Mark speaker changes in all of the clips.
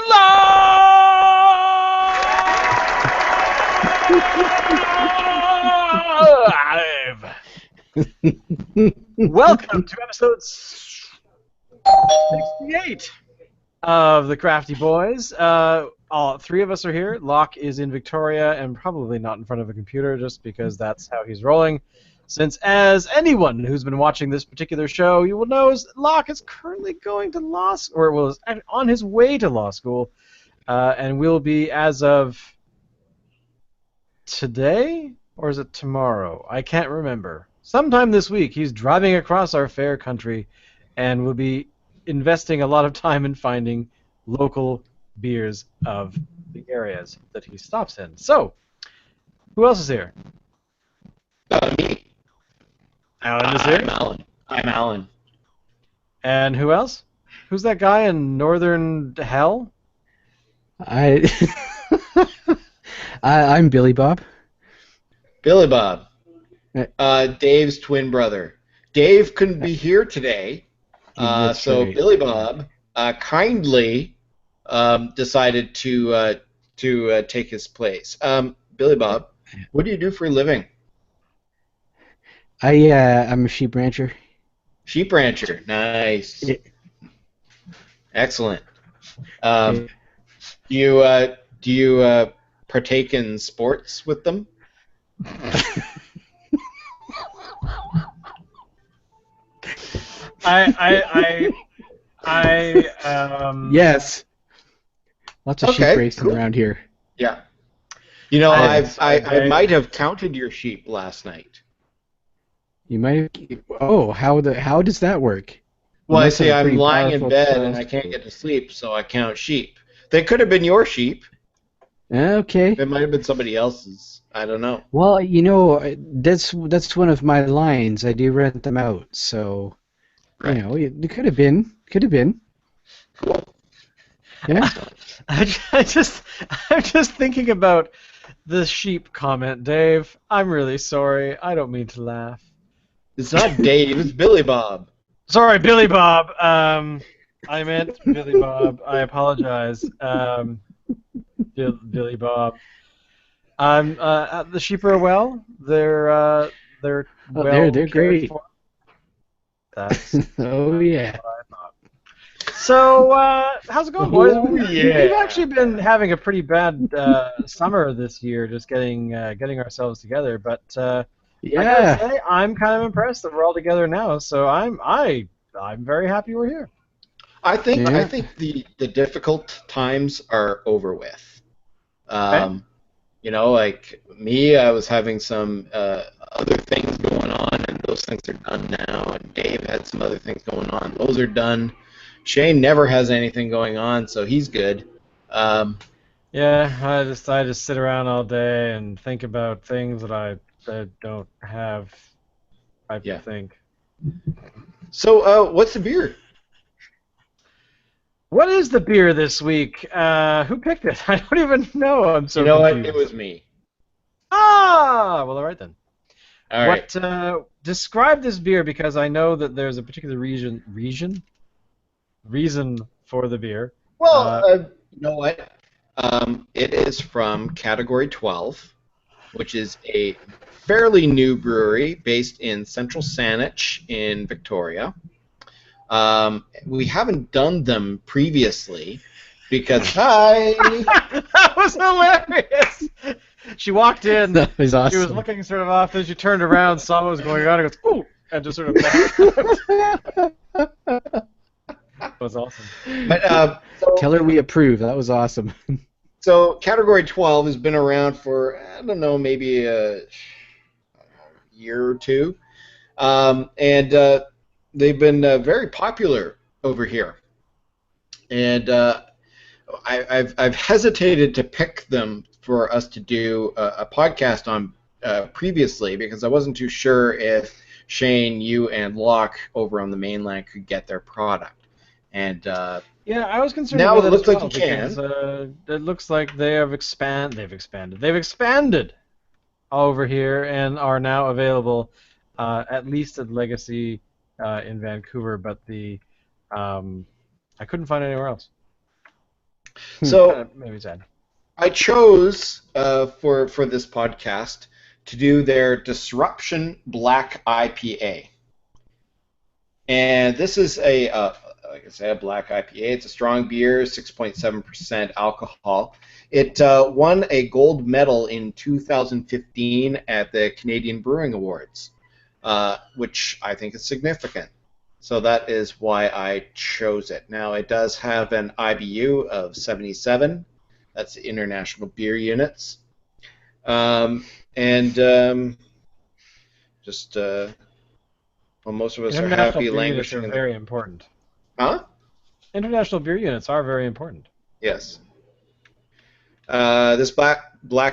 Speaker 1: live! Welcome to episode 68 of the Crafty Boys. All three of us are here. Locke is in Victoria and probably not in front of a computer just because that's how he's rolling. Since, as anyone who's been watching this particular show, you will know, Locke is currently going to law school, or was on his way to law school, and will be as of today, or is it tomorrow? I can't remember. Sometime this week, he's driving across our fair country, and will be investing a lot of time in finding local beers of the areas that he stops in. So, who else is here?
Speaker 2: Me.
Speaker 1: Alan is here.
Speaker 2: I'm Alan.
Speaker 1: And who else? Who's that guy in Northern Hell?
Speaker 3: I'm Billy Bob.
Speaker 2: Billy Bob. Dave's twin brother. Dave couldn't be here today, so right. Billy Bob kindly decided to take his place. Billy Bob, what do you do for a living?
Speaker 3: I'm a sheep rancher.
Speaker 2: Sheep rancher, nice. Yeah. Excellent. Do you partake in sports with them?
Speaker 3: Yes. Lots of sheep racing around here.
Speaker 2: Yeah. You know, I might have counted your sheep last night.
Speaker 3: You might. Oh, how does that work?
Speaker 2: Well, I say I'm lying in bed and I can't get to sleep, so I count sheep. They could have been your sheep.
Speaker 3: Okay.
Speaker 2: It might have been somebody else's. I don't know.
Speaker 3: Well, you know, that's one of my lines. I do rent them out, so right. You know, it could have been. Could have been.
Speaker 2: Cool.
Speaker 3: Yeah.
Speaker 1: I'm just thinking about the sheep comment, Dave. I'm really sorry. I don't mean to laugh.
Speaker 2: It's not Dave. It's Billy Bob.
Speaker 1: Sorry, Billy Bob. I meant Billy Bob. I apologize. Billy Bob. The sheep are well. They're well.
Speaker 3: They're great.
Speaker 1: That's
Speaker 3: oh yeah.
Speaker 1: What I thought. So how's it going, boys?
Speaker 2: Oh, yeah.
Speaker 1: We've actually been having a pretty bad summer this year, just getting ourselves together. But
Speaker 3: yeah,
Speaker 1: I gotta say, I'm kind of impressed that we're all together now. So I'm very happy we're here.
Speaker 2: I think the difficult times are over with.
Speaker 1: Okay.
Speaker 2: You know, like me, I was having some other things going on, and those things are done now. And Dave had some other things going on; those are done. Shane never has anything going on, so he's good.
Speaker 1: Yeah, I just sit around all day and think about things that I don't have. I think.
Speaker 2: So, what's the beer?
Speaker 1: What is the beer this week? Who picked it? I don't even know. I'm so
Speaker 2: confused.
Speaker 1: What?
Speaker 2: It was me.
Speaker 1: Ah, well, all right then.
Speaker 2: All right.
Speaker 1: Describe this beer, because I know that there's a particular reason for the beer.
Speaker 2: Well, you know what? It is from Category 12, which is a fairly new brewery based in Central Saanich in Victoria. We haven't done them previously because
Speaker 1: that was hilarious. She walked in.
Speaker 3: That was awesome.
Speaker 1: She was looking sort of off, then she turned around, saw what was going on, and goes, "Ooh!" and just sort of backed out. That was awesome.
Speaker 2: But
Speaker 3: tell her we approve. That was awesome.
Speaker 2: So Category 12 has been around for, I don't know, maybe a year or two, and they've been very popular over here. And I've hesitated to pick them for us to do a podcast on previously, because I wasn't too sure if Shane, you, and Locke over on the mainland could get their product. And
Speaker 1: yeah, I was concerned.
Speaker 2: Now
Speaker 1: about
Speaker 2: it looks
Speaker 1: as well,
Speaker 2: like you can.
Speaker 1: Because, it looks like they've expanded over here and are now available at least at Legacy in Vancouver, but I couldn't find it anywhere else.
Speaker 2: So
Speaker 1: Kind of maybe sad.
Speaker 2: I chose for this podcast to do their Disruption Black IPA. And this is like I said, a black IPA. It's a strong beer, 6.7% alcohol. It won a gold medal in 2015 at the Canadian Brewing Awards, which I think is significant. So that is why I chose it. Now, it does have an IBU of 77. That's the International Beer Units. And just well, most of us are
Speaker 1: International
Speaker 2: happy
Speaker 1: beer units are
Speaker 2: languishing in the...
Speaker 1: very important.
Speaker 2: Huh?
Speaker 1: International beer units are very important.
Speaker 2: Yes. This black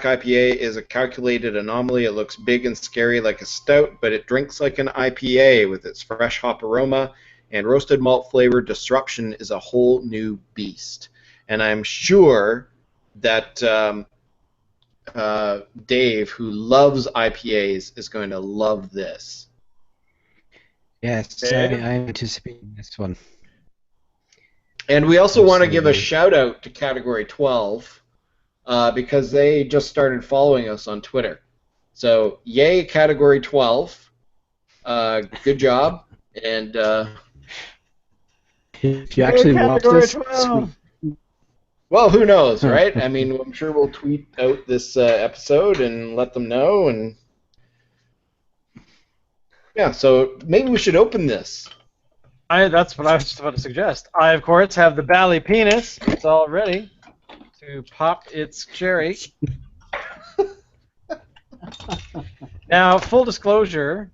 Speaker 2: IPA is a calculated anomaly. It looks big and scary like a stout, but it drinks like an IPA with its fresh hop aroma and roasted malt flavor. Disruption is a whole new beast. And I'm sure that Dave, who loves IPAs, is going to love this.
Speaker 3: Yes,
Speaker 1: Dave?
Speaker 3: I'm anticipating this one.
Speaker 2: And we also want to give a
Speaker 3: Absolutely.
Speaker 2: shout out to Category 12 because they just started following us on Twitter. So, yay, Category 12. Good job. And
Speaker 3: If you actually watch
Speaker 1: Category
Speaker 3: this,
Speaker 1: 12.
Speaker 2: well, who knows, right? I mean, I'm sure we'll tweet out this episode and let them know. And yeah, so maybe we should open this.
Speaker 1: That's what I was just about to suggest. I, of course, have the Bally penis. It's all ready to pop its cherry. Now, full disclosure,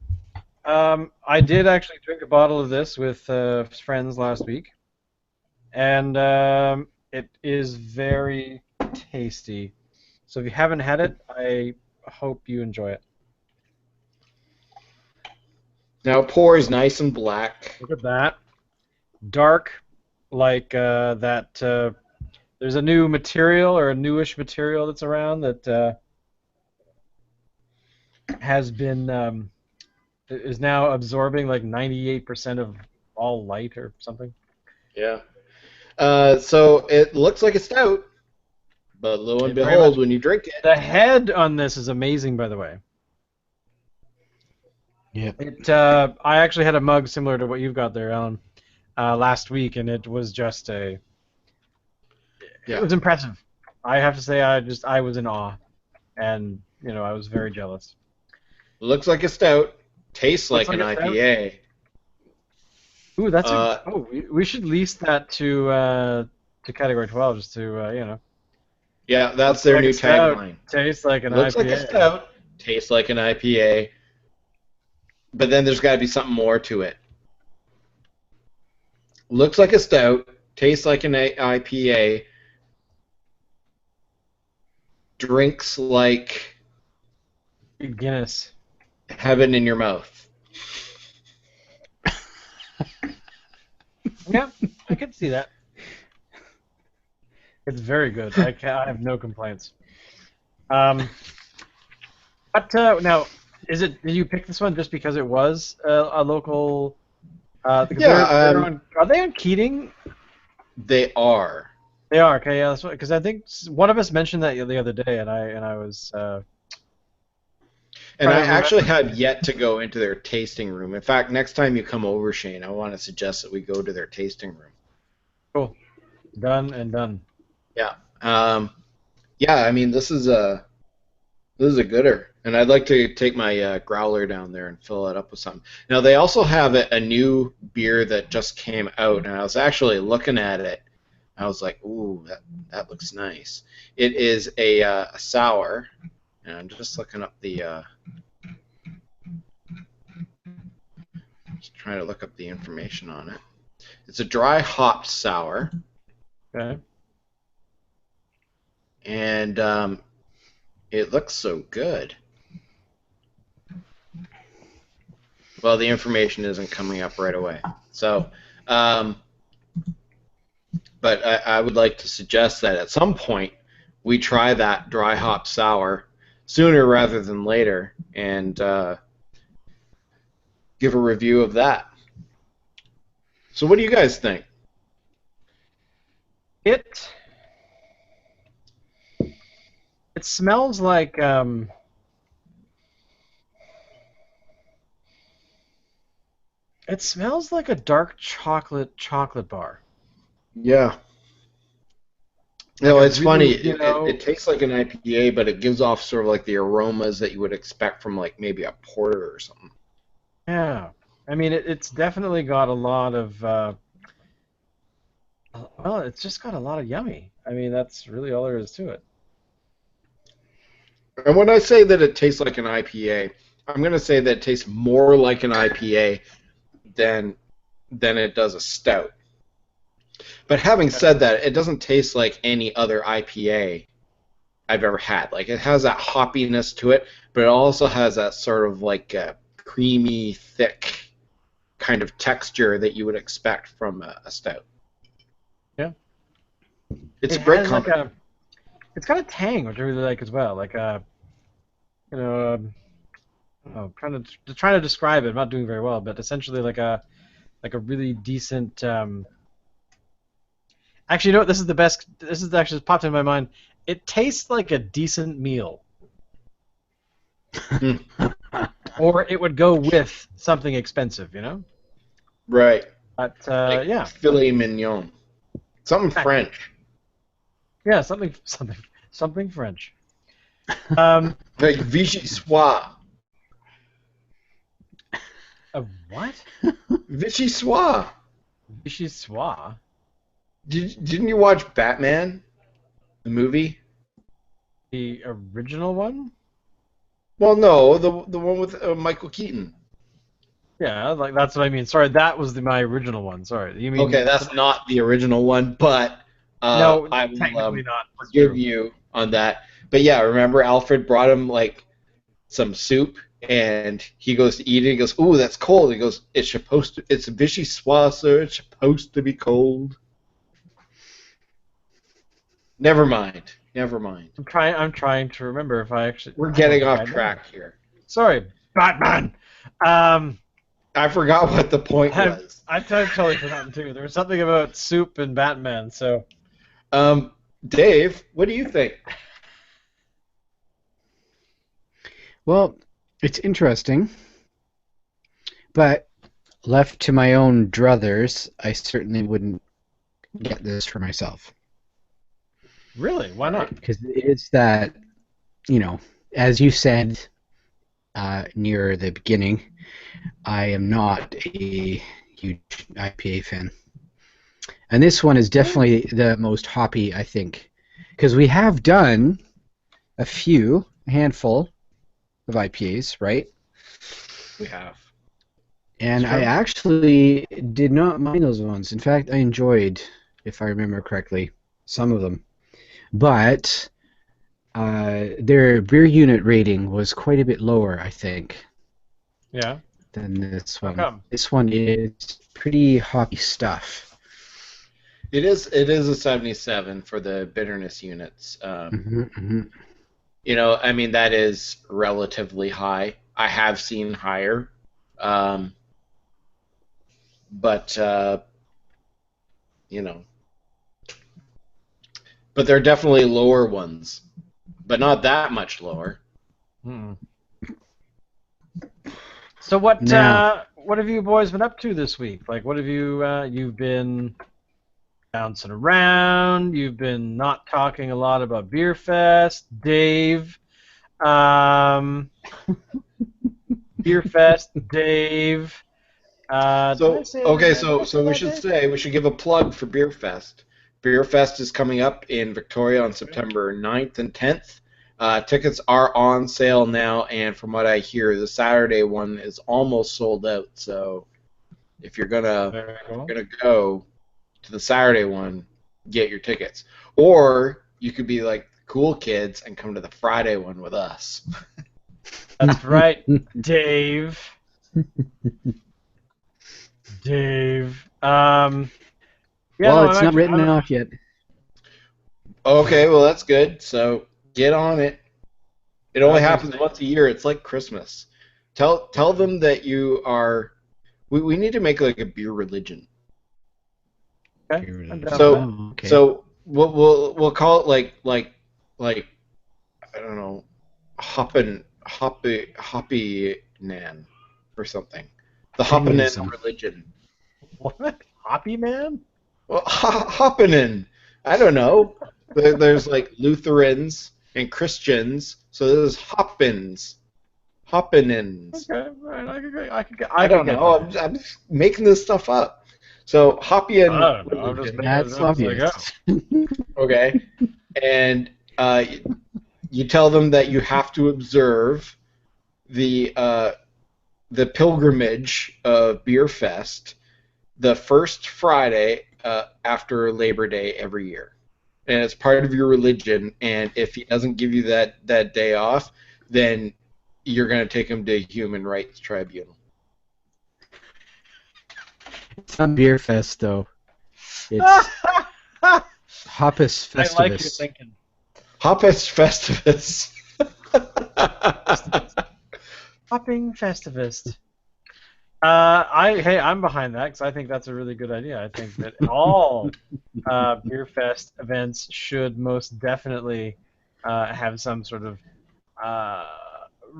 Speaker 1: I did actually drink a bottle of this with friends last week, and it is very tasty. So if you haven't had it, I hope you enjoy it.
Speaker 2: Now, pour is nice and black.
Speaker 1: Look at that. Dark, like that. There's a new material or a newish material that's around that has been is now absorbing like 98% of all light or something.
Speaker 2: Yeah. So it looks like a stout, but lo and
Speaker 1: It very
Speaker 2: behold,
Speaker 1: much-
Speaker 2: when you drink it,
Speaker 1: The head on this is amazing, by the way.
Speaker 3: yeah.
Speaker 1: I actually had a mug similar to what you've got there, Alan, last week, and it was just It was impressive. I have to say, I was in awe, and I was very jealous.
Speaker 2: looks like a stout, tastes
Speaker 1: Looks
Speaker 2: like an
Speaker 1: like a stout.
Speaker 2: IPA.
Speaker 1: Ooh, that's
Speaker 2: Uh,
Speaker 1: we should lease that to Category 12 just to
Speaker 2: Yeah, that's
Speaker 1: Looks
Speaker 2: their
Speaker 1: like
Speaker 2: new
Speaker 1: a stout.
Speaker 2: tagline.
Speaker 1: Tastes like an
Speaker 2: Looks like a
Speaker 1: IPA.
Speaker 2: stout, tastes like an IPA, but then there's got to be something more to it. Looks like a stout, tastes like an IPA, drinks like
Speaker 1: Guinness.
Speaker 2: heaven in your mouth.
Speaker 1: Yeah, I can see that. It's very good. I have no complaints. But now, did you pick this one just because it was a local? Because are they on Keating?
Speaker 2: They are.
Speaker 1: They are. Okay, yeah, that's because I think one of us mentioned that the other day, and I was.
Speaker 2: And I
Speaker 1: Right,
Speaker 2: actually have yet to go into their tasting room. In fact, next time you come over, Shane, I want to suggest that we go to their tasting room.
Speaker 1: Cool. Done and done.
Speaker 2: Yeah. Yeah, I mean, this is a gooder. And I'd like to take my growler down there and fill it up with something. Now, they also have a new beer that just came out, and I was actually looking at it. I was like, ooh, that looks nice. It is a sour, and I'm just looking up the... just trying to look up the information on it. It's a dry hopped sour,
Speaker 1: Okay.
Speaker 2: and it looks so good. Well, the information isn't coming up right away. So, but I would like to suggest that at some point we try that dry hop sour sooner rather than later and give a review of that. So what do you guys think?
Speaker 1: It It smells like it smells like a dark chocolate bar.
Speaker 2: Yeah.
Speaker 1: Like
Speaker 2: No,
Speaker 1: a
Speaker 2: it's funny.
Speaker 1: really,
Speaker 2: It tastes like an IPA, but it gives off sort of like the aromas that you would expect from like maybe a porter or something.
Speaker 1: yeah. I mean, it's definitely got a lot of well, it's just got a lot of yummy. I mean, that's really all there is to it.
Speaker 2: And when I say that it tastes like an IPA, I'm going to say that it tastes more like an IPA than it does a stout. But having said that, it doesn't taste like any other IPA I've ever had. Like it has that hoppiness to it, but it also has that sort of like creamy, thick kind of texture that you would expect from a stout.
Speaker 1: Yeah.
Speaker 2: It's
Speaker 1: It
Speaker 2: a great
Speaker 1: has like
Speaker 2: combination.
Speaker 1: it's got a tang, which I really like as well. Like you know, oh, trying to describe it. I'm not doing very well, but essentially like a really decent. Actually, you know what? This is the best. This is actually just popped in my mind. It tastes like a decent meal,
Speaker 2: Mm,
Speaker 1: or it would go with something expensive, you know.
Speaker 2: right.
Speaker 1: But
Speaker 2: Like
Speaker 1: yeah,
Speaker 2: filet mignon. Something
Speaker 1: exactly.
Speaker 2: French.
Speaker 1: Yeah, something French. Um,
Speaker 2: Like Vichy Soir.
Speaker 1: a what?
Speaker 2: Vichy Soir.
Speaker 1: Vichyssoise?
Speaker 2: Didn't you watch Batman, the movie?
Speaker 1: The original one?
Speaker 2: Well, no, the one with Michael Keaton.
Speaker 1: Yeah, like that's what I mean. Sorry, that was my original one. Sorry, you
Speaker 2: Okay,
Speaker 1: mean
Speaker 2: that's not the original one, but
Speaker 1: no?
Speaker 2: I will
Speaker 1: Technically not. It's
Speaker 2: forgive
Speaker 1: true.
Speaker 2: you on that. But yeah, remember Alfred brought him like some soup, and he goes to eat it. He goes, "Ooh, that's cold." He goes, "It's supposed to. It's Vichy Soir, sir. It's supposed to be cold." Never mind. Never mind.
Speaker 1: I'm trying to remember if I actually.
Speaker 2: We're
Speaker 1: I don't
Speaker 2: getting
Speaker 1: think
Speaker 2: off
Speaker 1: I know.
Speaker 2: track here.
Speaker 1: Sorry, Batman. Um,
Speaker 2: I forgot what the point
Speaker 1: I've
Speaker 2: was.
Speaker 1: I've totally forgotten too. There was something about soup and Batman. So
Speaker 2: Um, Dave, what do you think?
Speaker 3: Well, it's interesting, but left to my own druthers, I certainly wouldn't get this for myself.
Speaker 1: really, why not?
Speaker 3: Because it is that, as you said near the beginning, I am not a huge IPA fan. And this one is definitely the most hoppy, I think. Because we have done a handful of IPAs, right?
Speaker 2: We have.
Speaker 3: And
Speaker 1: It's
Speaker 3: I
Speaker 1: true.
Speaker 3: actually did not mind those ones. In fact, I enjoyed, if I remember correctly, some of them. But their beer unit rating was quite a bit lower, I think,
Speaker 1: Yeah.
Speaker 3: than this
Speaker 1: How
Speaker 3: one.
Speaker 1: come?
Speaker 3: This one is pretty hoppy stuff.
Speaker 2: It is a 77 for the bitterness units.
Speaker 3: Hmm.
Speaker 2: I mean that is relatively high. I have seen higher, um, but you know, but there are definitely lower ones, but not that much lower.
Speaker 1: Hmm. So
Speaker 3: Now,
Speaker 1: what have you boys been up to this week? Like, what have you've been bouncing around? You've been not talking a lot about Beer Fest, Dave. Um, Beer Fest, Dave. Did I
Speaker 2: So
Speaker 1: say
Speaker 2: okay,
Speaker 1: did I say
Speaker 2: so
Speaker 1: that, Dave?
Speaker 2: we should give a plug for Beer Fest. Beer Fest is coming up in Victoria on September 9th and 10th. Tickets are on sale now, and from what I hear, the Saturday one is almost sold out. So if you're
Speaker 1: Very cool.
Speaker 2: gonna go to the Saturday one, get your tickets, or you could be like the cool kids and come to the Friday one with us.
Speaker 1: That's right, Dave. Dave. Yeah,
Speaker 3: well,
Speaker 1: no,
Speaker 3: it's not written off yet.
Speaker 2: Okay, well that's good. So get on it. It only
Speaker 1: Okay,
Speaker 2: happens
Speaker 1: so
Speaker 2: once a year. It's like Christmas. Tell them that you are. We need to make like a beer religion.
Speaker 1: okay, I'm down for that.
Speaker 2: So
Speaker 3: Oh, okay.
Speaker 2: so we'll call it like I don't know, Hoppy Nan or something. The Hoppanen
Speaker 3: Paganism.
Speaker 2: religion.
Speaker 1: What? Hoppy man?
Speaker 2: Well, Hoppanen. I don't know. There's like Lutherans and Christians, so there's Hoppins. Hoppanins.
Speaker 1: Okay, all right,
Speaker 2: I
Speaker 1: could
Speaker 2: don't
Speaker 1: get
Speaker 2: know.
Speaker 1: behind.
Speaker 2: I'm just making this stuff up. So Hoppian
Speaker 1: I don't know. I'm just making
Speaker 3: That's
Speaker 1: it up as I go.
Speaker 3: obvious.
Speaker 2: okay, and you tell them that you have to observe the pilgrimage of Beer Fest the first Friday after Labor Day every year, and it's part of your religion. And if he doesn't give you that day off, then you're going to take him to Human Rights Tribunal.
Speaker 3: It's not Beer Fest, though. It's Hop-Est
Speaker 1: I like your
Speaker 3: Festivus.
Speaker 1: thinking.
Speaker 2: Hop-Est Festivus.
Speaker 1: Hopping Festivus. I'm behind that because I think that's a really good idea. I think that all Beer Fest events should most definitely have some sort of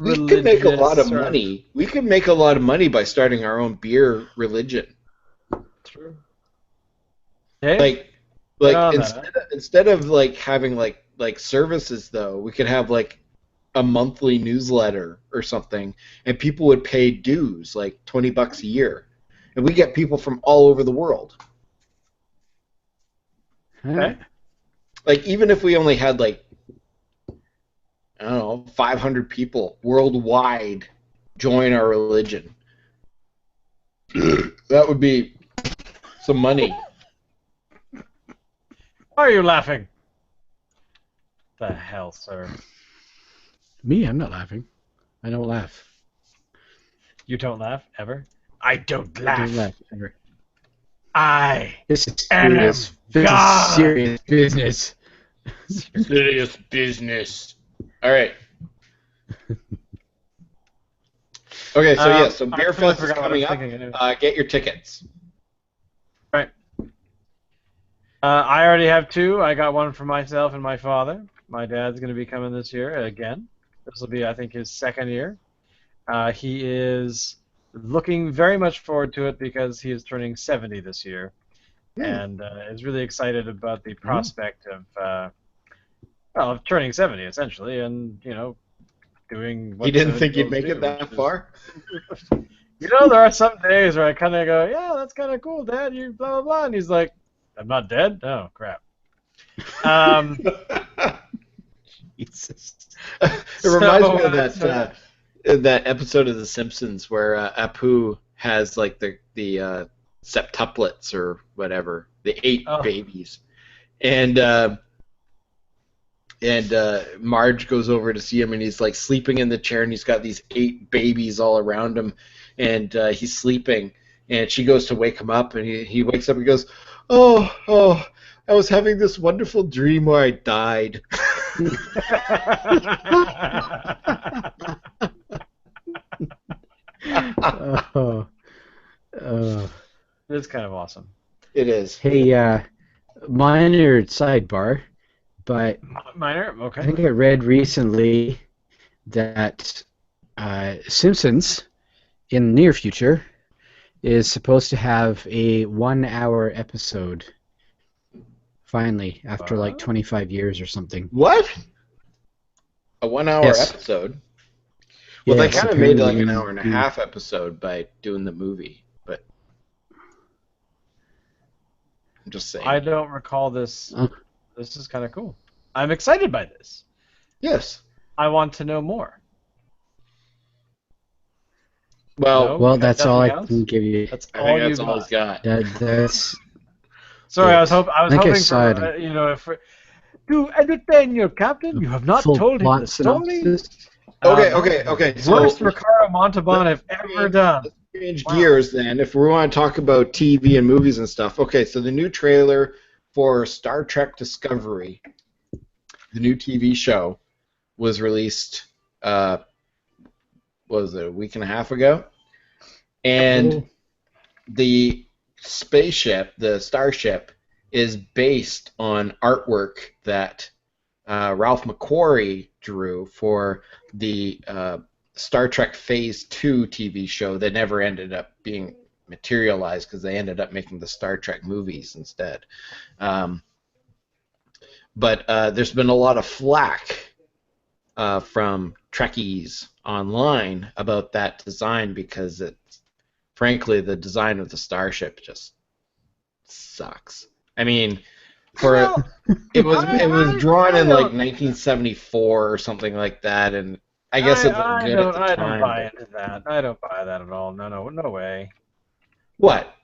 Speaker 2: We could make a lot of
Speaker 1: religious or-
Speaker 2: money. We could make a lot of money by starting our own beer religion.
Speaker 1: True. Okay.
Speaker 2: Like
Speaker 1: on that.
Speaker 2: instead of like having like services though, we could have like a monthly newsletter or something, and people would pay dues like $20 a year, and we get people from all over the world.
Speaker 1: Okay.
Speaker 2: Like even if we only had like I don't know 500 people worldwide join our religion, that would be some money.
Speaker 1: Why are you laughing? The hell, sir.
Speaker 3: Me, I'm not laughing. I don't laugh.
Speaker 1: You don't laugh ever? I don't
Speaker 3: I
Speaker 1: laugh.
Speaker 3: don't laugh ever.
Speaker 1: I
Speaker 3: This is
Speaker 1: am
Speaker 3: serious. This
Speaker 1: God.
Speaker 3: is serious business.
Speaker 2: Serious business. All right. Okay, so so
Speaker 1: I
Speaker 2: Beer
Speaker 1: totally
Speaker 2: Fest is
Speaker 1: forgot what I
Speaker 2: coming
Speaker 1: was
Speaker 2: up.
Speaker 1: thinking anyway.
Speaker 2: Get your tickets.
Speaker 1: Right. I already have two. I got one for myself and my father. My dad's going to be coming this year again. This will be, I think, his second year. He is looking very much forward to it because he is turning 70 this year, and is really excited about the prospect of turning 70 essentially, and doing. What
Speaker 2: You didn't
Speaker 1: 70
Speaker 2: think you'd
Speaker 1: olds
Speaker 2: make
Speaker 1: do,
Speaker 2: it that
Speaker 1: which is-
Speaker 2: far?
Speaker 1: There are some days where I kind of go, yeah, that's kind of cool, Dad. You blah blah blah, and he's like, I'm not dead. Oh crap.
Speaker 3: Jesus.
Speaker 2: It reminds me of
Speaker 1: So,
Speaker 2: that episode of The Simpsons where Apu has like the septuplets or whatever, the 8 babies, and Marge goes over to see him, and he's like sleeping in the chair, and he's got these 8 babies all around him, and he's sleeping, and she goes to wake him up, and he wakes up and goes, oh, I was having this wonderful dream where I died.
Speaker 3: Oh.
Speaker 1: It's kind of awesome.
Speaker 2: It is.
Speaker 3: Hey, minor sidebar, but
Speaker 1: Minor,
Speaker 3: I
Speaker 1: okay.
Speaker 3: think I read recently that Simpsons in the near future is supposed to have a 1-hour episode. Finally, after like 25 years or something.
Speaker 2: What? A 1-hour
Speaker 3: Yes.
Speaker 2: episode? Well, they
Speaker 3: Yes,
Speaker 2: kind of made like an
Speaker 3: apparently.
Speaker 2: hour and a half episode by doing the movie, but I'm just saying.
Speaker 1: I don't recall this.
Speaker 3: Oh.
Speaker 1: This is kind of cool. I'm excited by this.
Speaker 2: Yes.
Speaker 1: I want to know more.
Speaker 2: Well,
Speaker 1: No?
Speaker 3: Well,
Speaker 1: You got
Speaker 3: that's all I
Speaker 1: nothing else?
Speaker 3: can give you.
Speaker 1: That's
Speaker 2: I
Speaker 1: all
Speaker 2: think
Speaker 1: you
Speaker 2: that's all he's got.
Speaker 3: That's
Speaker 1: Sorry, I was
Speaker 3: it.
Speaker 1: hoping
Speaker 3: Like I
Speaker 1: for
Speaker 3: said,
Speaker 1: to entertain your captain. You have not
Speaker 3: full
Speaker 1: told him
Speaker 3: plot
Speaker 1: the story.
Speaker 3: synopsis.
Speaker 2: Okay. So
Speaker 1: Worst Ricardo Montalban I've ever done.
Speaker 2: let's change
Speaker 1: Wow.
Speaker 2: gears then. If we want to talk about TV and movies and stuff. Okay, so the new trailer for Star Trek Discovery, the new TV show, was released. What was it, a week and a half ago? And the spaceship, the starship, is based on artwork that Ralph McQuarrie drew for the Star Trek Phase 2 TV show that never ended up being materialized because they ended up making the Star Trek movies instead. Um, but there's been a lot of flack from Trekkies online about that design because it's, frankly, the design of the starship just sucks. I mean, for
Speaker 1: Well,
Speaker 2: it was drawn
Speaker 1: I
Speaker 2: in like
Speaker 1: don't
Speaker 2: 1974 or something like that, and I guess it looked good at the
Speaker 1: I don't
Speaker 2: time.
Speaker 1: buy
Speaker 2: But
Speaker 1: into that. I don't buy that at all. No way.
Speaker 2: what?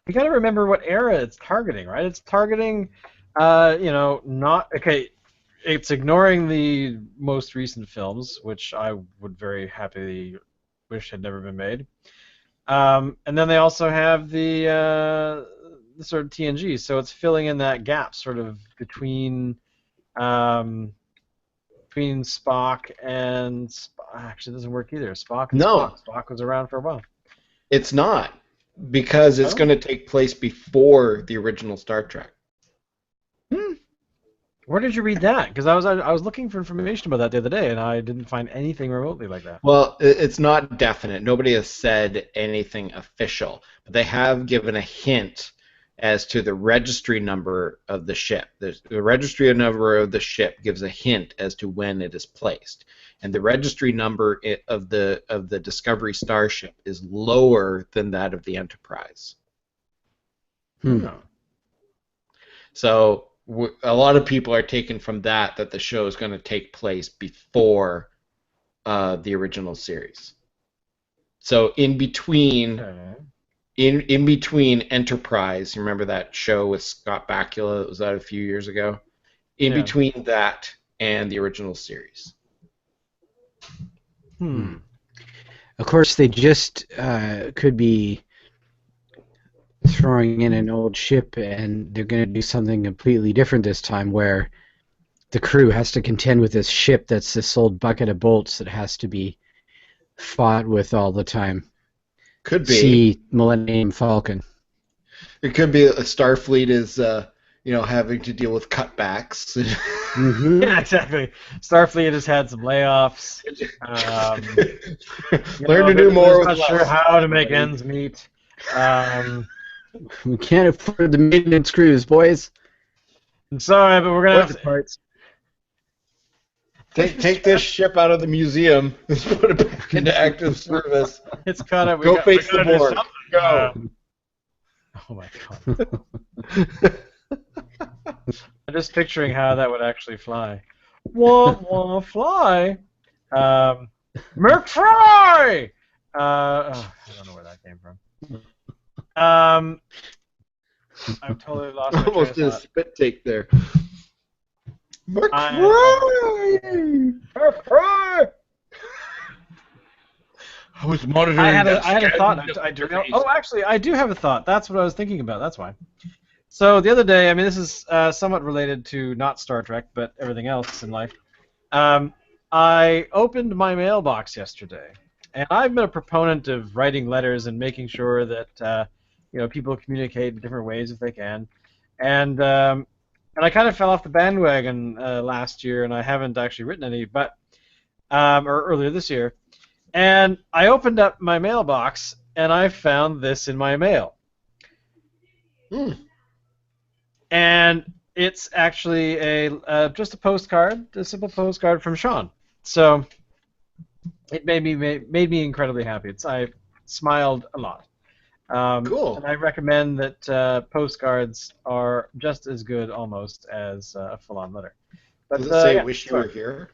Speaker 1: You got to remember what era it's targeting, right? It's targeting, not okay. It's ignoring the most recent films, which I would very happily wish had never been made. And then they also have the sort of TNG, so it's filling in that gap, sort of um, between Spock and actually it doesn't work either. Spock and
Speaker 2: No,
Speaker 1: Spock. Spock was around for a while.
Speaker 2: it's not because it's
Speaker 1: Oh.
Speaker 2: going to take place before the original Star Trek.
Speaker 1: Where did you read that? Because I was looking for information about that the other day, and I didn't find anything remotely like that.
Speaker 2: Well, it's not definite. Nobody has said anything official, but they have given a hint as to the registry number of the ship. The registry number of the ship gives a hint as to when it is placed, and the registry number of the Discovery starship is lower than that of the Enterprise.
Speaker 3: Hmm.
Speaker 1: Oh.
Speaker 2: So a lot of people are taken from that the show is going to take place before the original series. So in between
Speaker 1: Okay.
Speaker 2: in between Enterprise, you remember that show with Scott Bakula that was out a few years ago? In
Speaker 1: Yeah.
Speaker 2: between that and the original series.
Speaker 1: Hmm.
Speaker 3: Of course, they just could be throwing in an old ship, and they're going to do something completely different this time, where the crew has to contend with this ship that's this old bucket of bolts that has to be fought with all the time.
Speaker 2: Could be.
Speaker 3: See Millennium Falcon.
Speaker 2: It could be a Starfleet is having to deal with cutbacks.
Speaker 3: Mm-hmm.
Speaker 1: Yeah, exactly. Starfleet has had some layoffs.
Speaker 2: Learn to do more with
Speaker 1: not
Speaker 2: less.
Speaker 1: sure how to make ends meet.
Speaker 3: We can't afford the maintenance crews, boys.
Speaker 1: I'm sorry, but we're gonna have to.
Speaker 3: Parts.
Speaker 2: Take this ship out of the museum and put it back into active service.
Speaker 1: It's kind of
Speaker 2: Go face the
Speaker 1: do
Speaker 2: board.
Speaker 1: something.
Speaker 2: Go.
Speaker 1: Oh my god! I'm just picturing how that would actually fly. Wah fly. McFly. I don't know where that came from. I've totally lost my train
Speaker 2: Almost
Speaker 1: of
Speaker 2: did a
Speaker 1: thought.
Speaker 2: spit take there.
Speaker 1: McFly! McFly!
Speaker 2: I was monitoring.
Speaker 1: I had a thought. I derailed. Oh, actually, I do have a thought. That's what I was thinking about. That's why. So the other day, I mean, this is somewhat related to not Star Trek, but everything else in life. I opened my mailbox yesterday, and I've been a proponent of writing letters and making sure that people communicate in different ways if they can. And I kind of fell off the bandwagon last year, and I haven't actually written any, but or earlier this year. And I opened up my mailbox, and I found this in my mail. And it's actually just a postcard, a simple postcard from Sean. So it made me incredibly happy. I smiled a lot.
Speaker 2: Cool.
Speaker 1: And I recommend that postcards are just as good, almost, as a full-on letter. But,
Speaker 2: Does it say
Speaker 1: yeah,
Speaker 2: "Wish you were here"?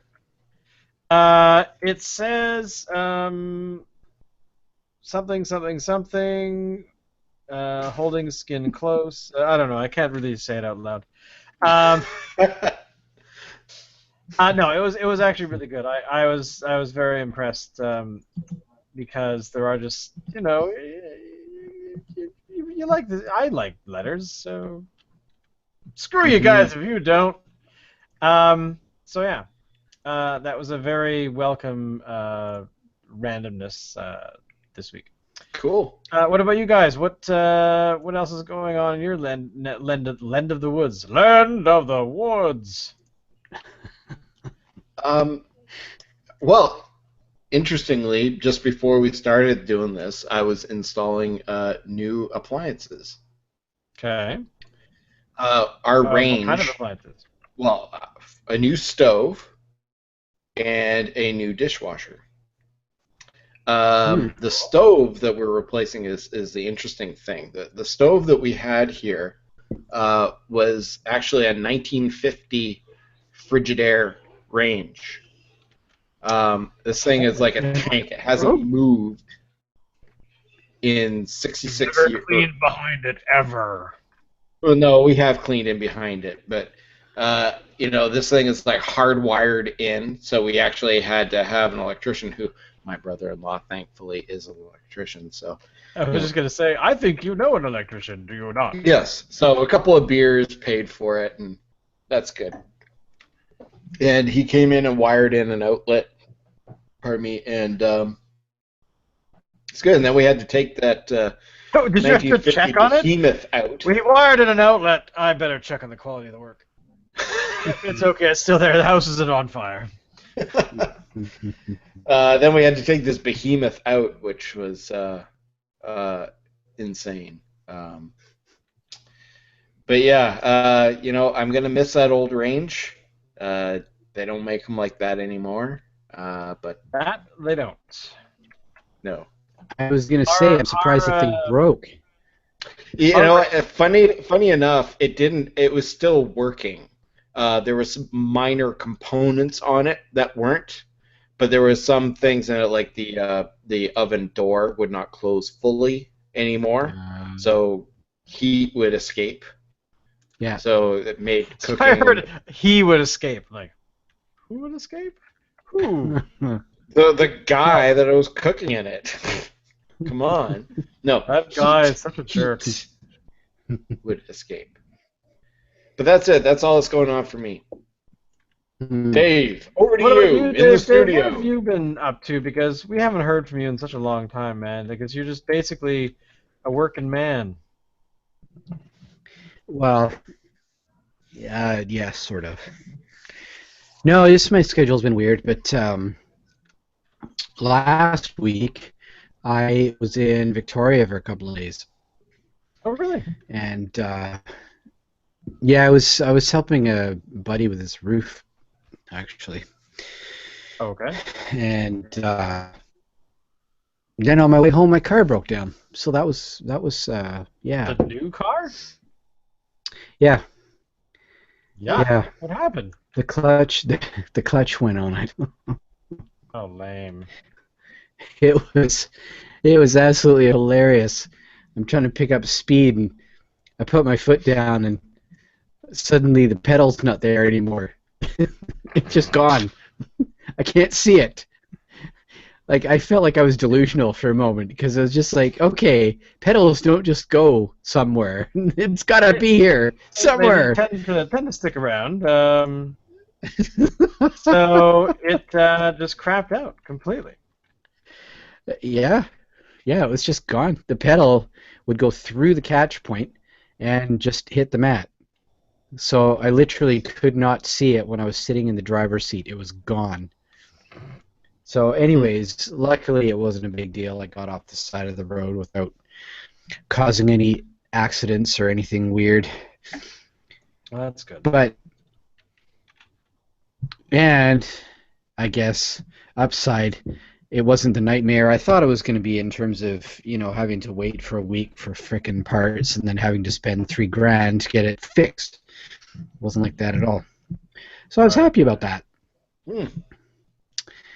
Speaker 1: It says something. Holding skin close. I don't know. I can't really say it out loud. No, it was actually really good. I was very impressed because there are just you like I like letters, so screw you guys if you don't. So yeah, that was a very welcome randomness this week.
Speaker 2: Cool.
Speaker 1: What about you guys? What else is going on in your land of the woods? Land of the woods.
Speaker 2: Um, well, interestingly, just before we started doing this, I was installing new appliances.
Speaker 1: Okay.
Speaker 2: Our
Speaker 1: What kind of
Speaker 2: range,
Speaker 1: appliances?
Speaker 2: well, a new stove and a new dishwasher.
Speaker 3: Hmm.
Speaker 2: The stove that we're replacing is the interesting thing. The stove that we had here was actually a 1950 Frigidaire range. This thing is like a tank. It hasn't
Speaker 1: Oh,
Speaker 2: moved in
Speaker 1: you've
Speaker 2: 66
Speaker 1: never
Speaker 2: years.
Speaker 1: cleaned behind it ever.
Speaker 2: Well, no, we have cleaned in behind it, but this thing is like hardwired in, so we actually had to have an electrician who, my brother-in-law, thankfully, is an electrician. So,
Speaker 1: I
Speaker 2: you
Speaker 1: was
Speaker 2: know,
Speaker 1: just gonna say, I think you know an electrician, do you not?
Speaker 2: yes. So a couple of beers paid for it, and that's good. And he came in and wired in an outlet. Pardon me, and it's good. And then we had to take that
Speaker 1: Oh, did you have to
Speaker 2: 1950
Speaker 1: check on it?
Speaker 2: behemoth out.
Speaker 1: We wired in an outlet. I better check on the quality of the work. It's okay. It's still there. The house isn't on fire.
Speaker 2: Then we had to take this behemoth out, which was insane. But yeah, I'm gonna miss that old range. They don't make them like that anymore. But
Speaker 1: That they don't.
Speaker 2: no,
Speaker 3: I was gonna say,
Speaker 1: Our
Speaker 3: I'm surprised
Speaker 1: our
Speaker 3: the thing broke.
Speaker 1: our
Speaker 2: funny enough, it didn't. It was still working. There were some minor components on it that weren't, but there were some things in it, like the oven door would not close fully anymore,
Speaker 3: Um,
Speaker 2: so heat would escape.
Speaker 3: yeah.
Speaker 2: So it made
Speaker 1: So I
Speaker 2: cooking.
Speaker 1: heard he would escape. Like, who would escape? Who?
Speaker 2: The guy that was cooking in it. Come on. No,
Speaker 1: That guy is such a jerk.
Speaker 2: heat would escape. But that's it. That's all that's going on for me. Dave, over to
Speaker 1: What about
Speaker 2: you
Speaker 1: you,
Speaker 2: in the
Speaker 1: Dave? What have
Speaker 2: studio.
Speaker 1: you been up to? Because we haven't heard from you in such a long time, man. Because you're just basically a working man.
Speaker 3: Well, yeah, sort of. No, just my schedule's been weird, but last week I was in Victoria for a couple of days,
Speaker 1: Oh, really?
Speaker 3: and yeah, I was helping a buddy with his roof actually,
Speaker 1: Okay.
Speaker 3: and then on my way home my car broke down. So that was yeah,
Speaker 1: The new car?
Speaker 3: yeah,
Speaker 1: Yeah.
Speaker 3: yeah.
Speaker 1: What happened?
Speaker 3: The clutch went on.
Speaker 1: Oh, lame.
Speaker 3: It was absolutely hilarious. I'm trying to pick up speed and I put my foot down and suddenly the pedal's not there anymore. It's just gone. I can't see it. Like I felt like I was delusional for a moment because I was just like, okay, pedals don't just go somewhere. It's gotta be here
Speaker 1: They
Speaker 3: somewhere.
Speaker 1: tend to stick around. So it just crapped out completely.
Speaker 3: Yeah, yeah, it was just gone. The pedal would go through the catch point and just hit the mat. So I literally could not see it when I was sitting in the driver's seat. It was gone. So, anyways, luckily it wasn't a big deal. I got off the side of the road without causing any accidents or anything weird.
Speaker 1: Well, that's good.
Speaker 3: But, and I guess upside, it wasn't the nightmare I thought it was going to be in terms of, having to wait for a week for frickin' parts and then having to spend $3,000 to get it fixed. It wasn't like that at all. So I was happy about that.
Speaker 2: Hmm.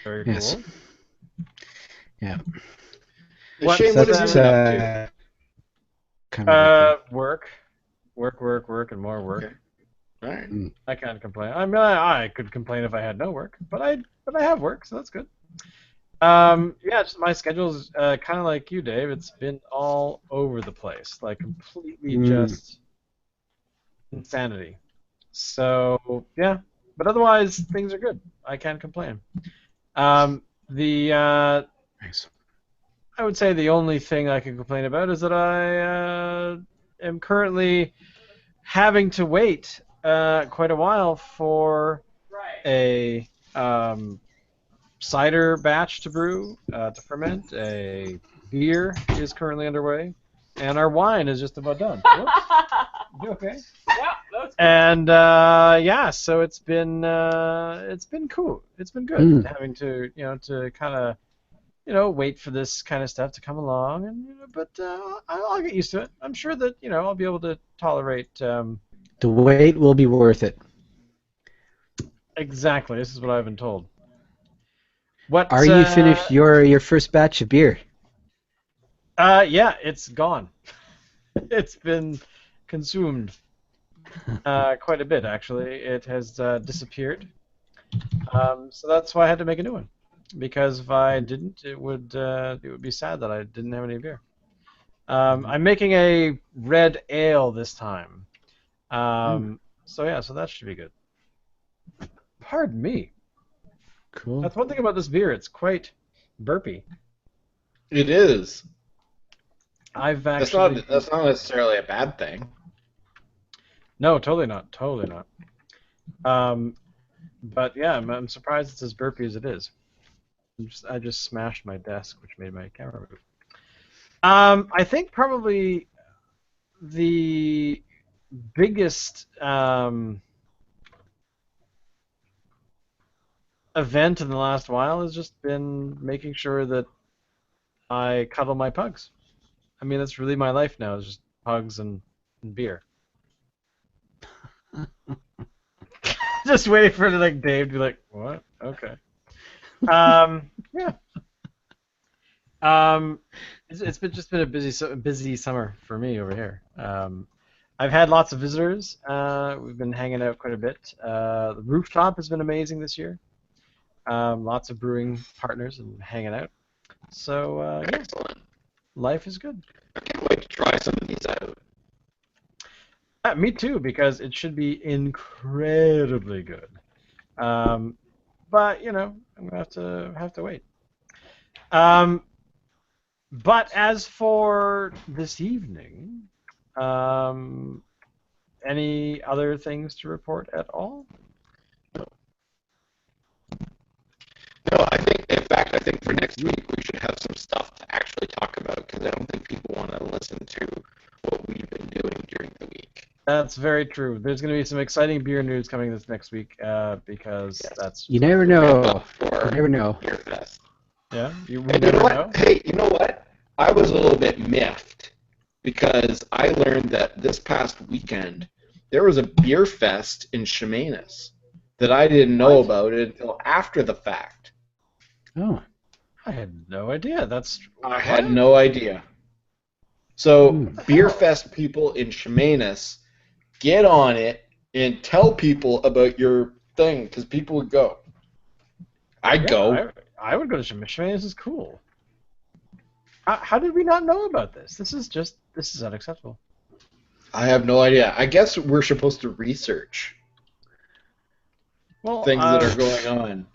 Speaker 1: Very
Speaker 3: Yes.
Speaker 1: cool.
Speaker 3: Yeah.
Speaker 2: Shane, what have you been up to?
Speaker 3: Kind of
Speaker 1: Work, and more work.
Speaker 2: Okay. All right.
Speaker 1: I can't complain. I mean, I could complain if I had no work, but I have work, so that's good. Yeah, just my schedule's kind of like you, Dave. It's been all over the place, like completely just insanity. So yeah, but otherwise things are good. I can't complain. The
Speaker 3: nice.
Speaker 1: I would say the only thing I can complain about is that I am currently having to wait quite a while for a cider batch to brew, to ferment. A beer is currently underway, and our wine is just about done. Whoops. You okay?
Speaker 4: Yeah, that's good.
Speaker 1: And yeah, so it's been cool. It's been good having to to kind of wait for this kind of stuff to come along, and but I'll get used to it. I'm sure that I'll be able to tolerate.
Speaker 3: The wait will be worth it.
Speaker 1: Exactly, this is what I've been told. What
Speaker 3: Are you finished your first batch of beer?
Speaker 1: Yeah, it's gone. It's been consumed quite a bit, actually. It has disappeared. So that's why I had to make a new one. Because if I didn't, it would be sad that I didn't have any beer. I'm making a red ale this time. So yeah, so that should be good. Pardon me.
Speaker 3: Cool.
Speaker 1: That's one thing about this beer. It's quite burpy.
Speaker 2: It is.
Speaker 1: I've actually.
Speaker 2: That's not necessarily a bad thing.
Speaker 1: No, totally not. Totally not. But yeah, I'm surprised it's as burpy as it is. I just smashed my desk, which made my camera move. I think probably the biggest event in the last while has just been making sure that I cuddle my pugs. I mean, that's really my life now, is just pugs and beer. Just waiting for Dave to be like, what? Okay. Yeah. It's been a busy summer for me over here. I've had lots of visitors. We've been hanging out quite a bit. The rooftop has been amazing this year. Lots of brewing partners and hanging out. So yeah,
Speaker 2: Excellent.
Speaker 1: life is good.
Speaker 2: I can't wait to try some of these out.
Speaker 1: Me too, because it should be incredibly good. But I'm gonna have to wait. But as for this evening, any other things to report at all?
Speaker 2: No, I think for next week we should have some stuff to actually talk about because I don't think people want to listen to what we've been doing during the week.
Speaker 1: That's very true. There's going to be some exciting beer news coming this next week because that's.
Speaker 3: You never know. You never know.
Speaker 2: Beer Fest.
Speaker 1: Yeah, we
Speaker 2: And
Speaker 1: never
Speaker 2: you know what?
Speaker 1: know.
Speaker 2: Hey, you know what? I was a little bit miffed because I learned that this past weekend there was a beer fest in Chemainus that I didn't know about until after the fact.
Speaker 3: Oh.
Speaker 1: I had no idea.
Speaker 2: I had no idea. So, Beer Fest people in Chemainus, get on it and tell people about your thing because people would go. I'd go.
Speaker 1: I would go to Chemainus. This is cool. How did we not know about this? This is unacceptable.
Speaker 2: I have no idea. I guess we're supposed to research things that are going on.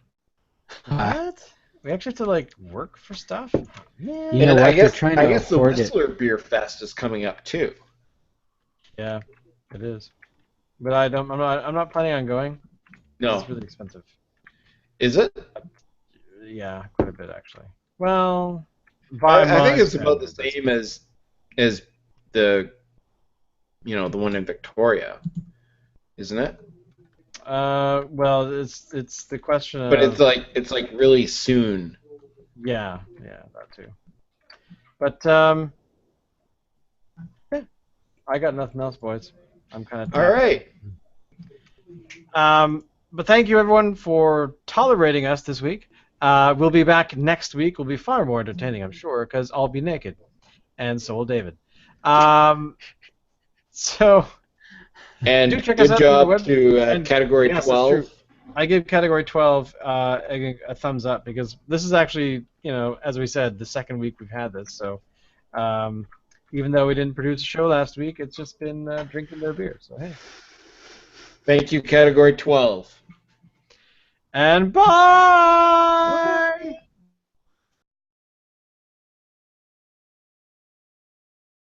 Speaker 1: What? We actually have to work for stuff? Man.
Speaker 3: You know what?
Speaker 2: I guess,
Speaker 3: They're trying to
Speaker 2: I guess the
Speaker 3: afford it.
Speaker 2: Whistler Beer Fest is coming up too.
Speaker 1: Yeah, it is. But I'm not planning on going.
Speaker 2: No.
Speaker 1: It's really expensive.
Speaker 2: Is it?
Speaker 1: Yeah, quite a bit actually. Well,
Speaker 2: I think it's about the same as the the one in Victoria, isn't it?
Speaker 1: Well, it's the question of.
Speaker 2: But it's like really soon.
Speaker 1: Yeah, that too. But yeah, I got nothing else, boys. I'm kind of.
Speaker 2: All right.
Speaker 1: But thank you everyone for tolerating us this week. We'll be back next week. We'll be far more entertaining, I'm sure, because I'll be naked, and so will David. So.
Speaker 2: And
Speaker 1: do check
Speaker 2: good
Speaker 1: us out
Speaker 2: job
Speaker 1: through the web.
Speaker 2: to Category
Speaker 1: Yes, that's
Speaker 2: 12.
Speaker 1: true. I give Category 12 a thumbs up because this is actually, as we said, the second week we've had this. So even though we didn't produce a show last week, it's just been drinking their beer. So hey.
Speaker 2: Thank you, Category 12.
Speaker 1: And bye!